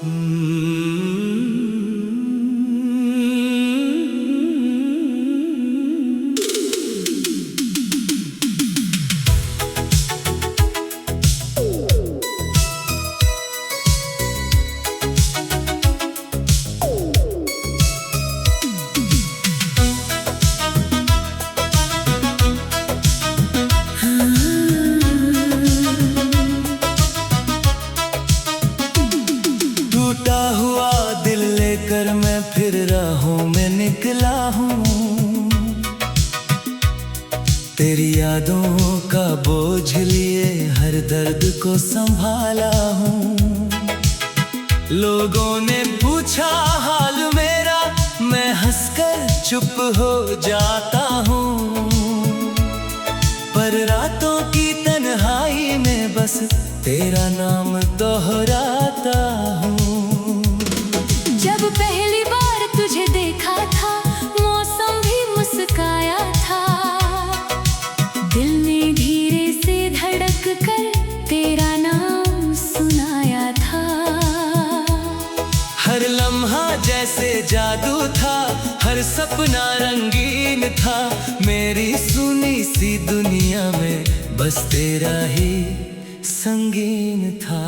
टूटा हुआ दिल लेकर मैं फिर राहों में निकला हूँ। तेरी यादों का बोझ लिए हर दर्द को संभाला हूँ। लोगों ने पूछा हाल मेरा, मैं हंसकर चुप हो जाता हूँ। पर रातों की तन्हाई में बस तेरा नाम दोहराता हूँ। जब पहली बार तुझे देखा था, मौसम भी मुस्काया था। दिल ने धीरे से धड़क कर तेरा नाम सुनाया था। हर लम्हा जैसे जादू था, हर सपना रंगीन था। मेरी सुनी सी दुनिया में बस तेरा ही संगीन था।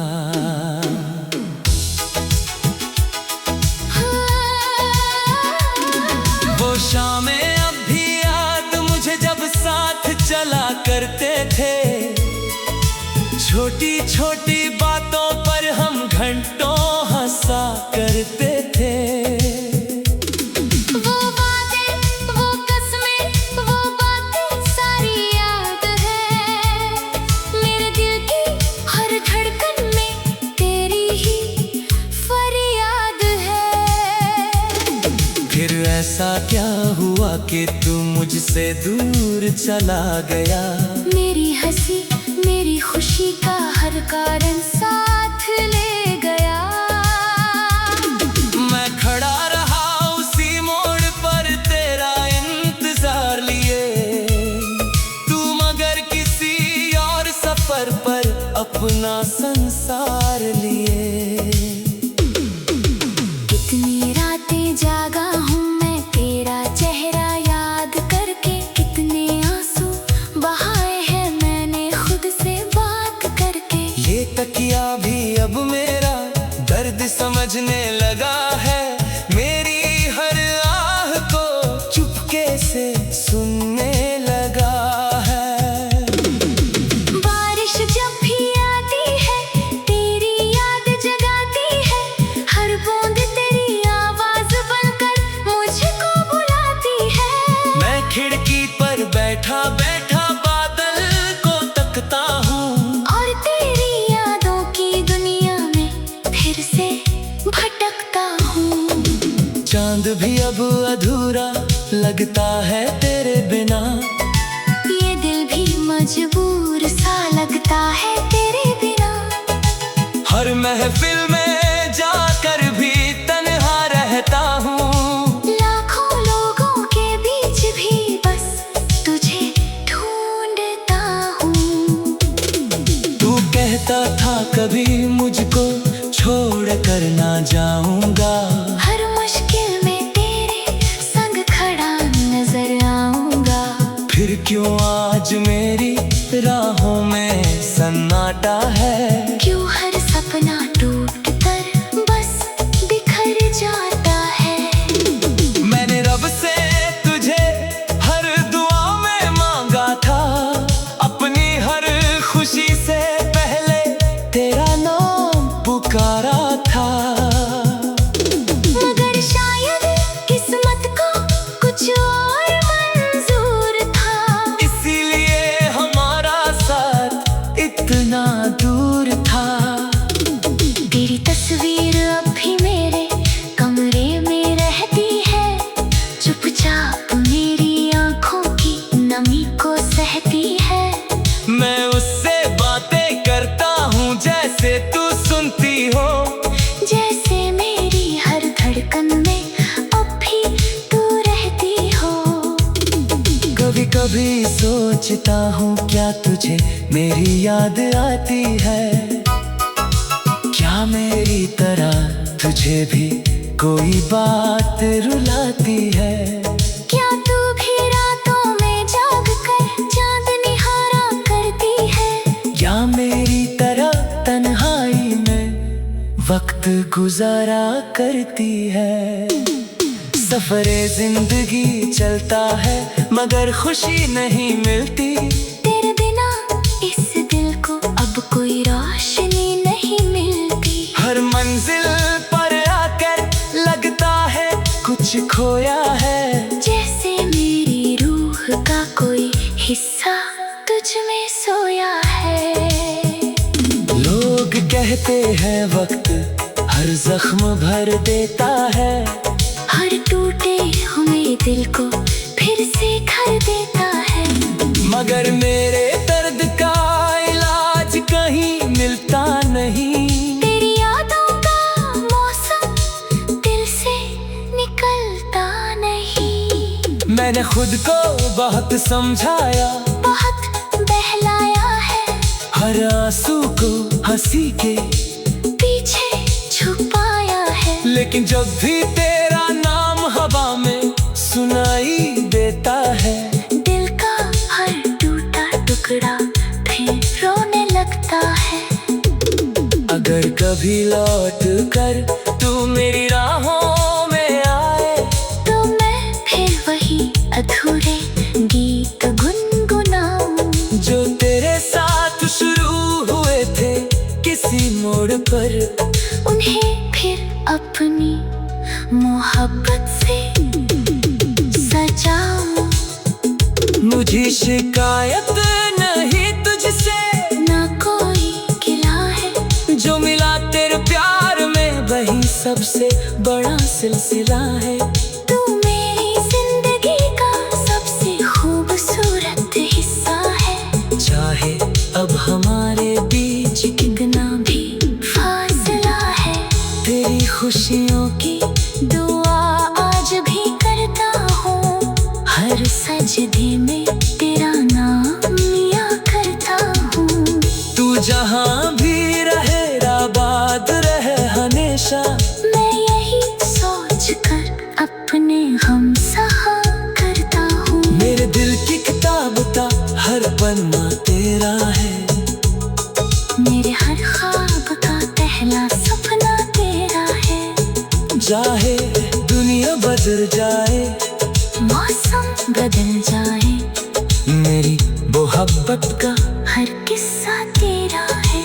वो शामें अब भी याद मुझे जब साथ चला करते थे। छोटी छोटी बातों पर हम घंटों हंसा करते थे। वो बातें, वो कसमें, वो बातें सारी याद है। मेरे दिल की हर धड़कन में तेरी ही फरियाद है। फिर ऐसा क्या हुआ कि तू मुझसे दूर चला गया? मेरी हंसी, मेरी खुशी का हर कारण साथ ले गया। मैं खड़ा रहा उसी मोड़ पर तेरा इंतजार लिए। तू मगर किसी और सफर पर अपना संसार लिए। कितनी रातें जागा हूँ मैं तेरा चेहरा याद करके। कितने आंसू बहाए हैं मैंने खुद से बात करके। ये तकिया भी अब मेरा दर्द समझने लगा है। मेरी हर आह को चुपके से सुनने लगा है। बारिश जब भी आती है तेरी याद जगाती है। हर बूंद तेरी आवाज बनकर मुझको बुलाती है। मैं खिड़की पर बैठा बैठा बादल को तकता हूँ। और तेरी यादों की दुनिया में फिर से भटकता हूँ। चांद भी अब अधूरा लगता है तेरे बिना। ये दिल भी मजबूर सा लगता है तेरे बिना। हर महफिल में जाकर भी तन्हा रहता हूँ। लाखों लोगों के बीच भी बस तुझे ढूंढता हूँ। तू कहता था कभी मुझको छोड़ कर ना जाऊंगा। हर मुश्किल में तेरे संग खड़ा नजर आऊंगा। फिर क्यों आज मेरी राहों में सन्नाटा है? क्यों हर सपना टूट कर बस बिखर जाता है? मैंने रब से तुझे हर दुआ में मांगा था। अपनी हर खुशी से पहले तेरा नाम पुकारा था। मगर शायद किस्मत को कुछ और मंजूर था। इसीलिए हमारा साथ इतना दूर था। तेरी तस्वीर अब भी मेरे कमरे में रहती है। चुपचाप मेरी आंखों की नमी को सहती है। मैं उससे बातें करता हूँ जैसे तू सुनती हो। जैसे मेरी हर धड़कन में अब भी तू रहती हो। कभी कभी सोचता हूँ क्या तुझे मेरी याद आती है? क्या मेरी तरह तुझे भी कोई बात रुलाती है? क्या तू भी रातों में जाग कर चांद निहारा करती है? या मेरी तरह तन्हाई में वक्त गुजारा करती है? सफरे जिंदगी चलता है मगर खुशी नहीं मिलती। तेरे बिना इस दिल को अब कोई रोशनी नहीं मिलती। हर मंजिल पर आकर लगता है कुछ खोया है। जैसे मेरी रूह का कोई हिस्सा तुझ में सोया है। लोग कहते हैं वक्त हर जख्म भर देता है, हर टूटे हुए दिल को फिर से घर देता है। मगर मेरे दर्द का इलाज कहीं मिलता नहीं। तेरी यादों का मौसम दिल से निकलता नहीं। मैंने खुद को बहुत समझाया, बहुत बहलाया है, हर आंसू को हंसी के पीछे छुपाया है। लेकिन जब भी तेरा नाम हवा में सुनाई देता है, दिल का हर टूटा टुकड़ा फिर रोने लगता है। अगर कभी लौट कर तू मेरी राहों में आए, तो मैं फिर वही अधूरे गीत गुनगुनाऊं जो तेरे साथ शुरू हुए थे किसी मोड़ पर। उन्हें फिर अपनी मोहब्बत से सजाऊं। मुझे शिकायत नहीं तुझसे, ना कोई गिला है, जो मिला तेरे प्यार में वही सबसे बड़ा सिलसिला है। तू मेरी जिंदगी का सबसे खूबसूरत हिस्सा है। चाहे अब हमारे बीच कितना भी फासला है, तेरी खुशियों की दुआ आज भी करता हूँ। हर सजदे में तेरा नाम लिया करता हूँ। तू जहाँ भी रहे आबाद रहे हमेशा। मैं यही सोच कर अपने हम सहा करता हूँ। मेरे दिल की किताब का हर पन्ना तेरा है, मेरे हर ख्वाब का पहला सपना तेरा है। चाहे दुनिया बदल जाए, मौसम बदल जाए, मेरी मोहब्बत का हर किस्सा तेरा है।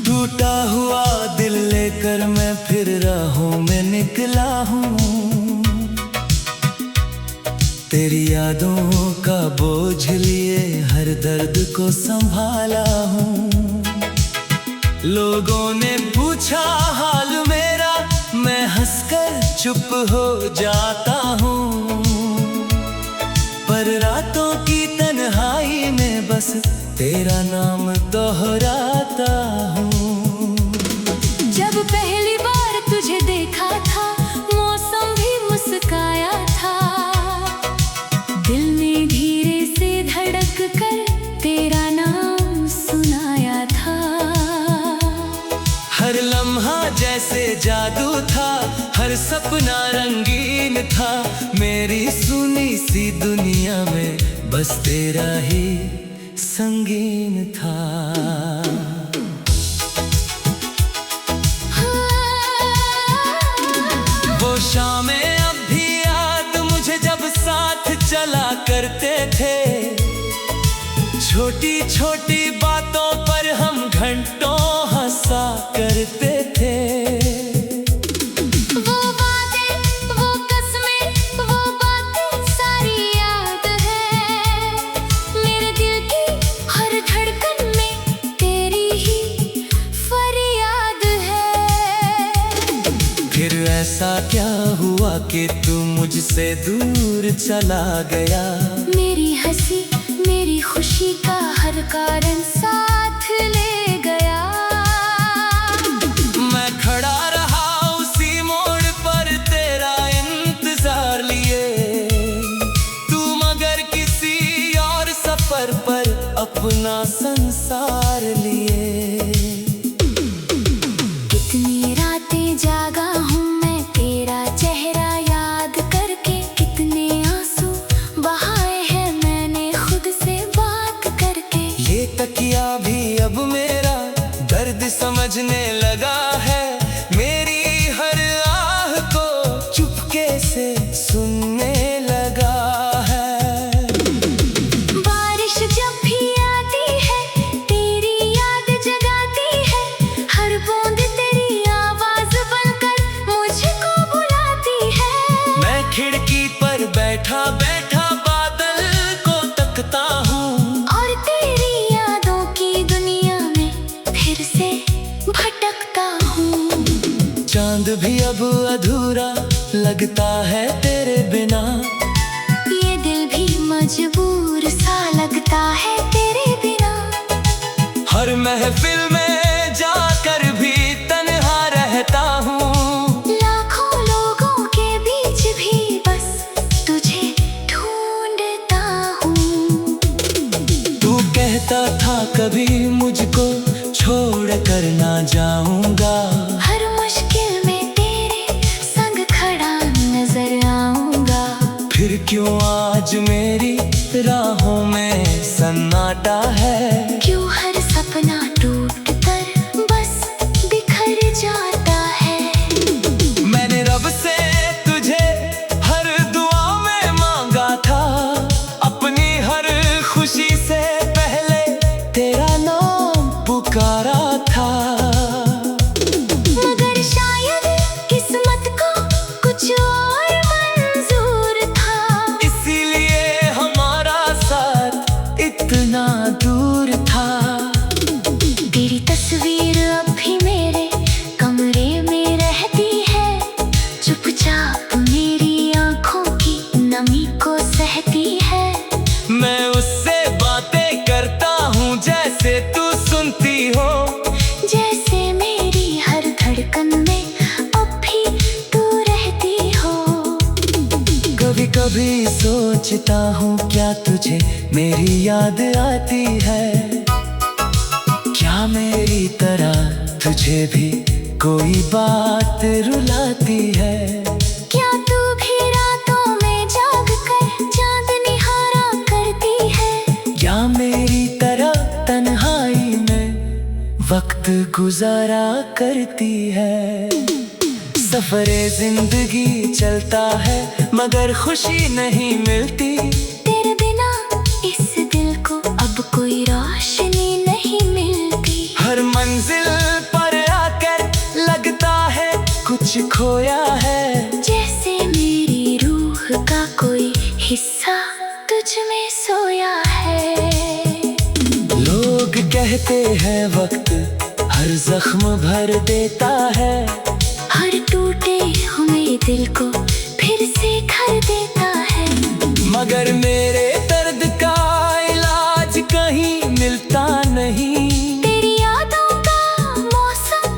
टूटा हुआ दिल लेकर मैं फिर राहों में निकला हूँ। तेरी यादों का बोझ लिए हर दर्द को संभाला हूँ। लोगों ने पूछा हाल मेरा, मैं हंसकर चुप हो जाता हूँ। पर रातों की तन्हाई में बस तेरा नाम दोहराता हूँ। जब पहली बार तुझे देखा था, मौसम भी मुस्काया था। दिल ने धीरे से धड़क कर तेरा नाम सुनाया था। हर लम्हा जैसे जादू था, हर सपना रंगीन था। मेरी सुनी सी दुनिया में बस तेरा ही संगीन था। वो शामें अब भी याद मुझे जब साथ चला करते थे। छोटी छोटी बातों पर हम घंटों हंसा करते थे। वो बातें, वो कसमें, वो बातें सारी याद है। मेरे दिल की हर धड़कन में तेरी ही फरियाद ऐसा क्या हुआ कि तू मुझसे दूर चला गया। मेरी हंसी मेरी खुशी का हर कारण साथ ले गया। मैं खड़ा रहा उसी मोड़ पर तेरा इंतजार लिए, तू मगर किसी और सफर पर अपना संसार लिए। कितनी रातें जागा हूँ मैं तेरा चेहरा याद करके, कितने आंसू बहाए हैं मैंने खुद से बात करके। ये तकिया भी अब मेरा दर्द समझने लगा है, मेरी हर आह को चुपके से सुनने लगा है। बारिश जब भी आती है तेरी याद जगाती है, हर बूंद तेरी आवाज बनकर मुझको बुलाती है। मैं खिड़की पर बैठा बैठा बादल को तकता हूँ, और तेरी यादों की दुनिया में फिर से भटकता हूँ। चांद भी अब अधूरा लगता है तेरे बिना, ये दिल भी मजबूर सा लगता है तेरे बिना। हर महफिल में जाकर भी तन्हा रहता हूँ, लाखों लोगों के बीच भी बस तुझे ढूंढता हूँ। तू कहता था कभी मुझको छोड़ कर ना जाऊंगा, हर मुश्किल में तेरे संग खड़ा नजर आऊंगा। फिर क्यों आज मेरी राहों में सन्नाटा है। क्यों हर सपना टूट कर बस बिखर जाता है। मैंने रब से तुझे हर दुआ में मांगा था, अपनी हर खुशी से पहले तेरा नाम पुकारा था। मगर शायद किस्मत को कुछ और मंजूर था, इसीलिए हमारा साथ इतना दूर था। तेरी तस्वीर अब भी मेरे कमरे में रहती है, चुपचाप मेरी आंखों की नमी को सहती है। मैं उससे बातें करता हूँ जैसे तू सुनती हो, जैसे मेरी हर धड़कन में अब भी तू रहती हो। कभी कभी सोचता हूँ क्या तुझे मेरी याद आती है, क्या मेरी तरह तुझे भी कोई बात रुलाती है। क्या तू भी रातों में जाग कर चांद निहारा करती है, क्या मेरी तरह तन्हाई में वक्त गुजारा करती है। सफरे जिंदगी चलता है मगर खुशी नहीं मिलती, तेरे बिना इस दिल को अब कोई रोशनी नहीं मिलती। हर मंजिल पर आकर लगता है कुछ खोया है, जैसे मेरी रूह का कोई हिस्सा तुझ में सोया है। लोग कहते हैं वक्त हर जख्म भर देता है, हर टूटे हुए दिल को फिर से घर देता है। मगर मेरे दर्द का इलाज कहीं मिलता नहीं। तेरी यादों का मौसम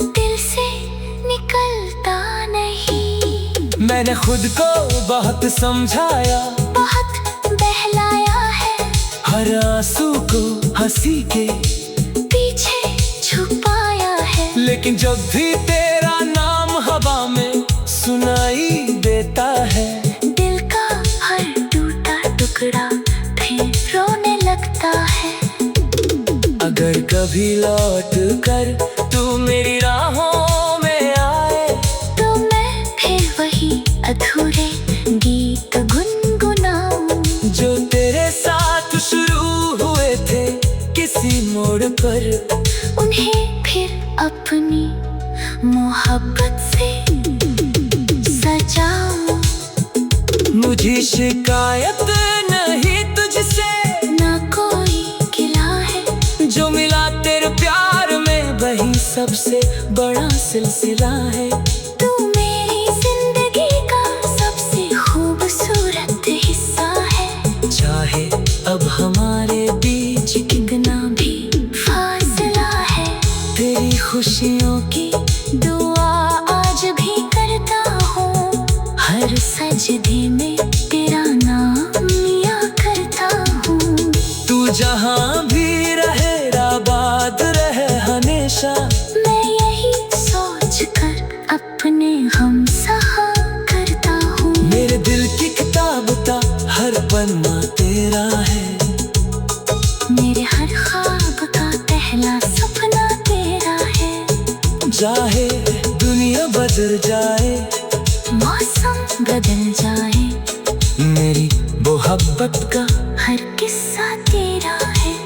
दिल से निकलता नहीं। मैंने खुद को बहुत समझाया, बहुत बहलाया है, हर आंसू को हंसी के पीछे छुपाया है। लेकिन जब भी तेरा नाम हवा में सुनाई देता है, दिल का हर टूटा टुकड़ा फिर रोने लगता है। अगर कभी लौट कर तू मेरी राहों में आए, तो मैं फिर वही अधूरे गीत गुनगुनाऊं, जो तेरे साथ शुरू हुए थे किसी मोड़ पर। उन्हें फिर अपनी मोहब्बत से सजाऊं। मुझे शिकायत नहीं तुझसे, ना कोई गिला है, जो मिला तेरे प्यार में वही सबसे बड़ा सिलसिला है। तू मेरी अब हमारे बीच कितना भी फासला है। तेरी खुशियों की दुआ आज भी करता हूँ, हर सजदे में तेरा नाम लिया करता हूँ। तू जहाँ भी रहे आबाद रहे हमेशा, मैं यही सोच कर अपने हम सहा करता हूँ। मेरे दिल की किताब का हर पन्ना तेरा है, मेरे हर ख्वाब का पहला सपना तेरा है। चाहे दुनिया बदल जाए, मौसम बदल जाए, मेरी मोहब्बत का हर किस्सा तेरा है।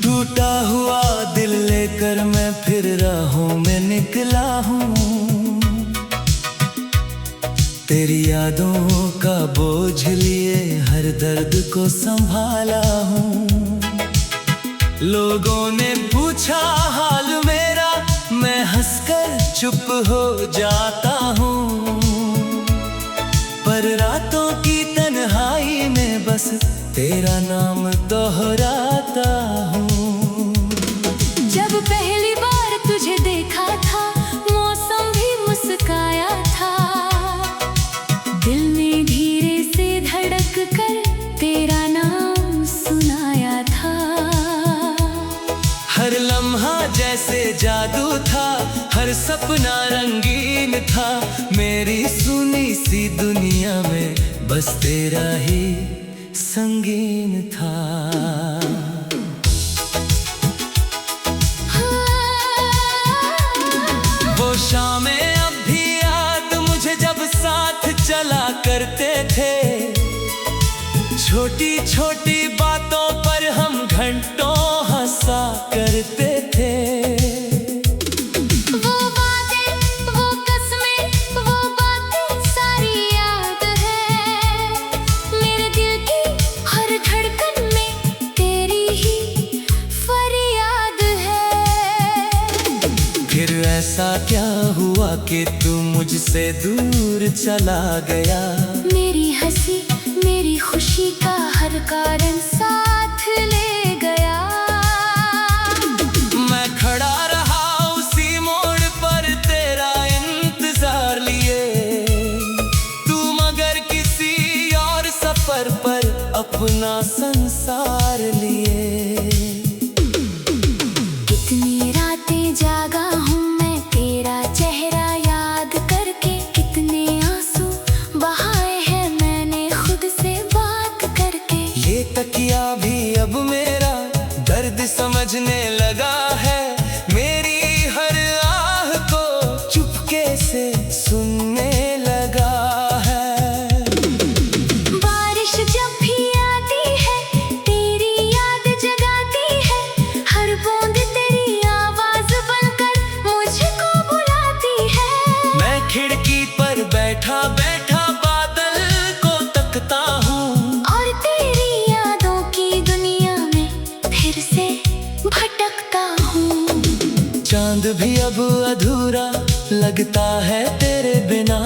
टूटा हुआ दिल लेकर मैं फिर राहों में निकला हूँ, तेरी यादों का बोझ लिए हर दर्द को संभाला हूँ। लोगों ने पूछा हाल मेरा, मैं हंसकर चुप हो जाता हूँ, पर रातों की तन्हाई में बस तेरा नाम दोहराता हूँ। जब पहली बार तुझे देखा था, मौसम भी मुस्काया था, दिल ने धीरे से धड़क कर तेरा नाम सुनाया था। हर लम्हा जैसे जादू था, हर सपना रंगीन था, मेरी सुनी सी दुनिया में बस तेरा ही संगीन था। वो शामें अब भी याद मुझे जब साथ चला करते थे, छोटी छोटी बातों पर हम घंटों हंसा करते थे। वो बातें, वो कसमें, वो बातें सारी याद है, मेरे दिल की हर धड़कन में तेरी ही फरियाद है। फिर ऐसा क्या हुआ कि तू मुझसे दूर चला गया, मेरी हंसी मेरी खुशी का हर कारण साथ ले गया। मैं खड़ा रहा उसी मोड़ पर तेरा इंतजार लिए, तू मगर किसी और सफर पर अपना संसार लिए। कितनी रातें जागा हूँ मैं तेरा चेहरा याद करके, कितने आंसू बहाए हैं मैंने खुद से बात करके। ये तकिया भी अब मेरा दर्द समझने लगा है, मेरी हर आह को चुपके से सुनने लगा है। बारिश जब भी आती है तेरी याद जगाती है, हर बूंद तेरी आवाज बनकर मुझको बुलाती है। मैं खिड़की पर बैठा बैठा बादल को तकता हूँ, और तेरी यादों की दुनिया में फिर से भटकता हूँ। चांद भी अब अधूरा लगता है तेरे बिना,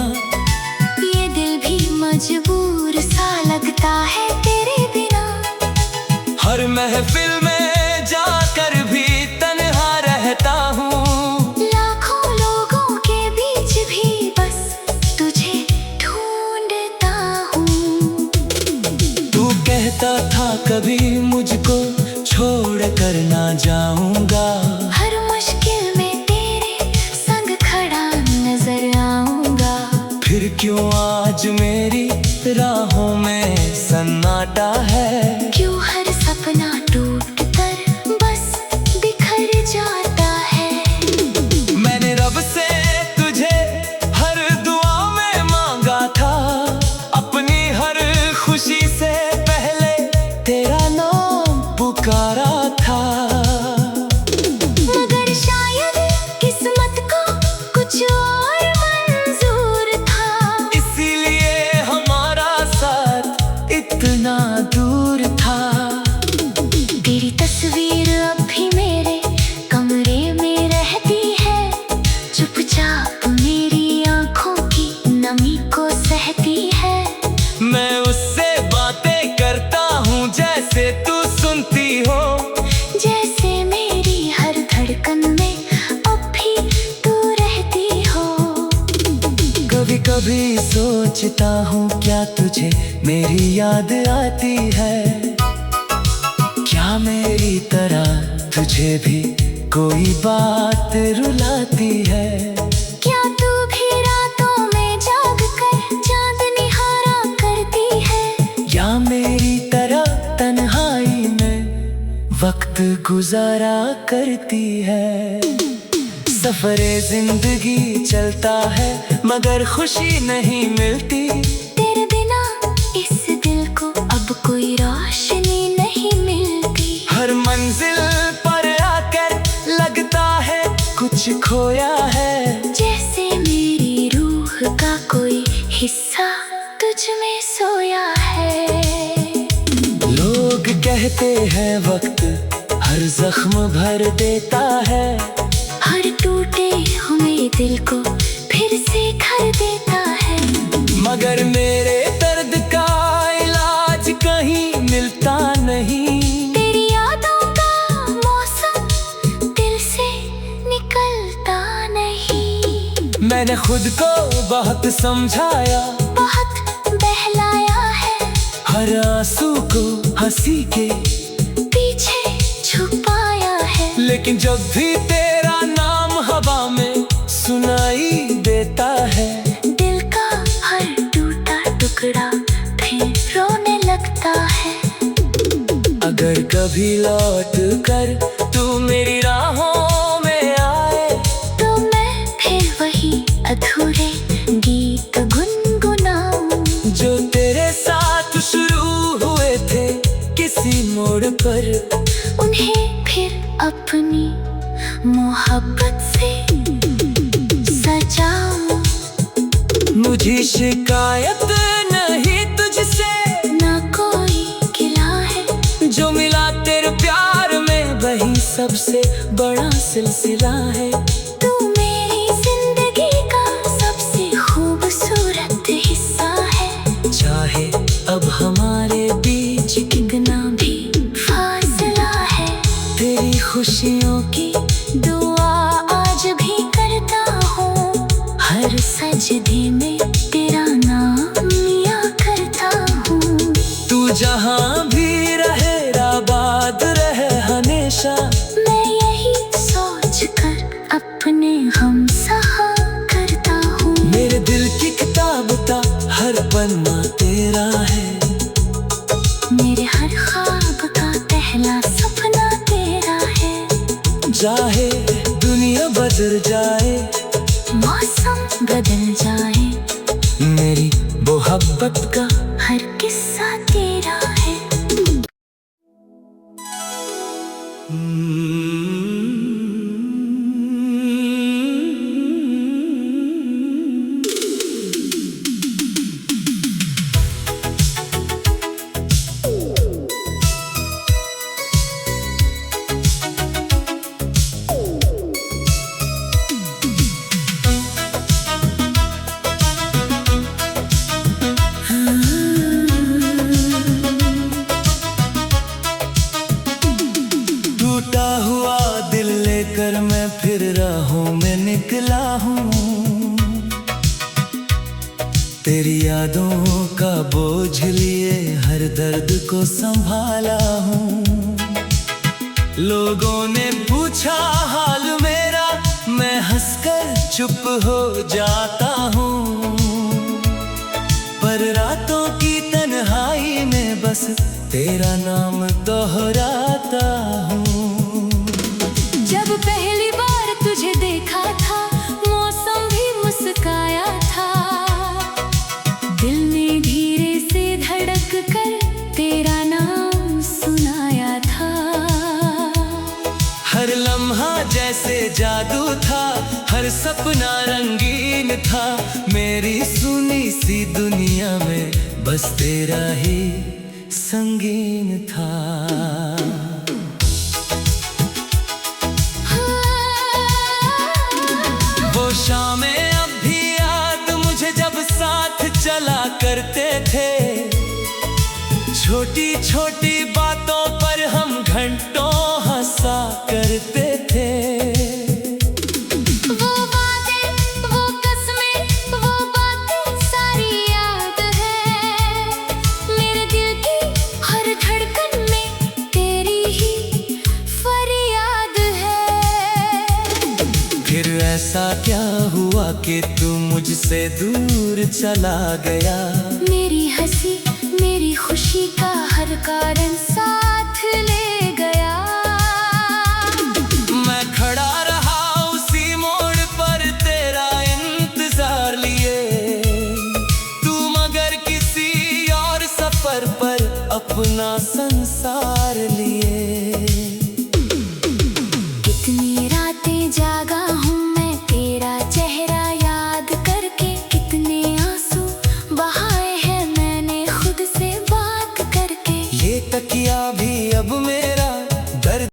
ये दिल भी मजबूर सा लगता है तेरे बिना। हर महफिल में जाकर भी तन्हा रहता हूँ, लाखों लोगों के बीच भी बस तुझे ढूंढता हूँ। तू कहता था कभी मुझको छोड़ कर ना जाऊंगा, हर मुश्किल में तेरे संग खड़ा नजर आऊंगा। फिर क्यों आज मेरी राहों में सन्नाटा है, क्यों हर सपना टूट कर बस बिखर जाता है। मैंने रब से तुझे हर दुआ में मांगा था, अपनी हर खुशी पुकारा था। मगर शायद किस्मत को कुछ और मंजूर था, इसीलिए हमारा साथ इतना दूर था। तेरी तस्वीर अब भी मेरे कमरे में रहती है, चुपचाप मेरी आंखों की नमी को सहती है। मैं उससे बातें करता हूँ जैसे तू सुनती हो, जैसे मेरी हर धड़कन में अब भी तू रहती हो। कभी कभी सोचता हूँ क्या तुझे मेरी याद आती है, क्या मेरी तरह तुझे भी कोई बात रुलाती है। क्या तू भी रातों में जाग कर चांद निहारा करती है, या मेरी तरह तन्हाई में वक्त गुजारा करती है। सफरे जिंदगी चलता है मगर खुशी नहीं मिलती, तेरे बिना इस दिल को अब कोई रोशनी नहीं मिलती। हर मंजिल पर आकर लगता है कुछ खोया है, जैसे मेरी रूह का कोई हिस्सा तुझ में सोया है। लोग कहते हैं वक्त हर जख्म भर देता है, हर टूटे हुए दिल को फिर से घर देता है। मगर मेरे दर्द का इलाज कहीं मिलता नहीं। तेरी यादों का मौसम दिल से निकलता नहीं। मैंने खुद को बहुत समझाया, बहुत बहलाया है, हर आंसू को हंसी के पीछे छुपाया है। लेकिन जब भी तेरा नाम हवा में सुनाई देता है, दिल का हर टूटा टुकड़ा फिर रोने लगता है। अगर कभी लौट कर तू मेरी राहों में आए, तो मैं फिर वही अधूरे गीत गुनगुनाऊं, जो तेरे साथ शुरू हुए थे किसी मोड़ पर। उन्हें फिर अपनी मोहब्बत से सजाऊं। मुझे शिकायत नहीं तुझसे, ना कोई गिला है, जो मिला तेरे प्यार में वही सबसे बड़ा सिलसिला है। तू मेरी जिंदगी का सबसे खूबसूरत हिस्सा है। चाहे अब हमारे बीच कितना भी फासला है, तेरी खुशियों की दुआ आज भी करता हूँ। हर सजदे में तेरा नाम लिया करता हूँ। तू जहाँ भी रहे आबाद रहे हमेशा, मैं यही सोच कर अपने हम सहा करता हूँ। मेरे दिल की किताब का हर पन्ना तेरा है, मेरे हर ख्वाब का पहला सपना तेरा है। चाहे दुनिया बदल जाए, मौसम बदल जाए, मेरी मोहब्बत का हर किस्सा तेरा है। टूटा हुआ दिल लेकर मैं फिर राहों में निकला हूँ, तेरी यादों का बोझ लिए हर दर्द को संभाला हूँ। लोगों ने पूछा हाल मेरा, मैं हंसकर चुप हो जाता हूँ, पर रातों की तन्हाई में बस तेरा नाम दोहराता हूँ। जब पहली बार तुझे देखा था, मौसम भी मुस्काया था, दिल ने धीरे से धड़क कर तेरा नाम सुनाया था। जैसे जादू था, हर सपना रंगीन था। मेरी सुनी सी दुनिया में बस तेरा ही संगीन था। वो शामें अब भी याद मुझे, जब साथ चला करते थे। छोटी छोटी बातों पर हम घंटों हंसा करते थे। वो वादे, वो कसमें, वो बातें सारी याद है। मेरे दिल की हर धड़कन में तेरी ही फरियाद है। फिर ऐसा क्या हुआ कि तू मुझसे दूर चला गया? मेरी हंसी, मेरी खुशी का हर कारण साथ ले गया। मैं खड़ा रहा उसी मोड़ पर तेरा इंतजार लिए, तू मगर किसी और सफर पर अपना संसार लिए।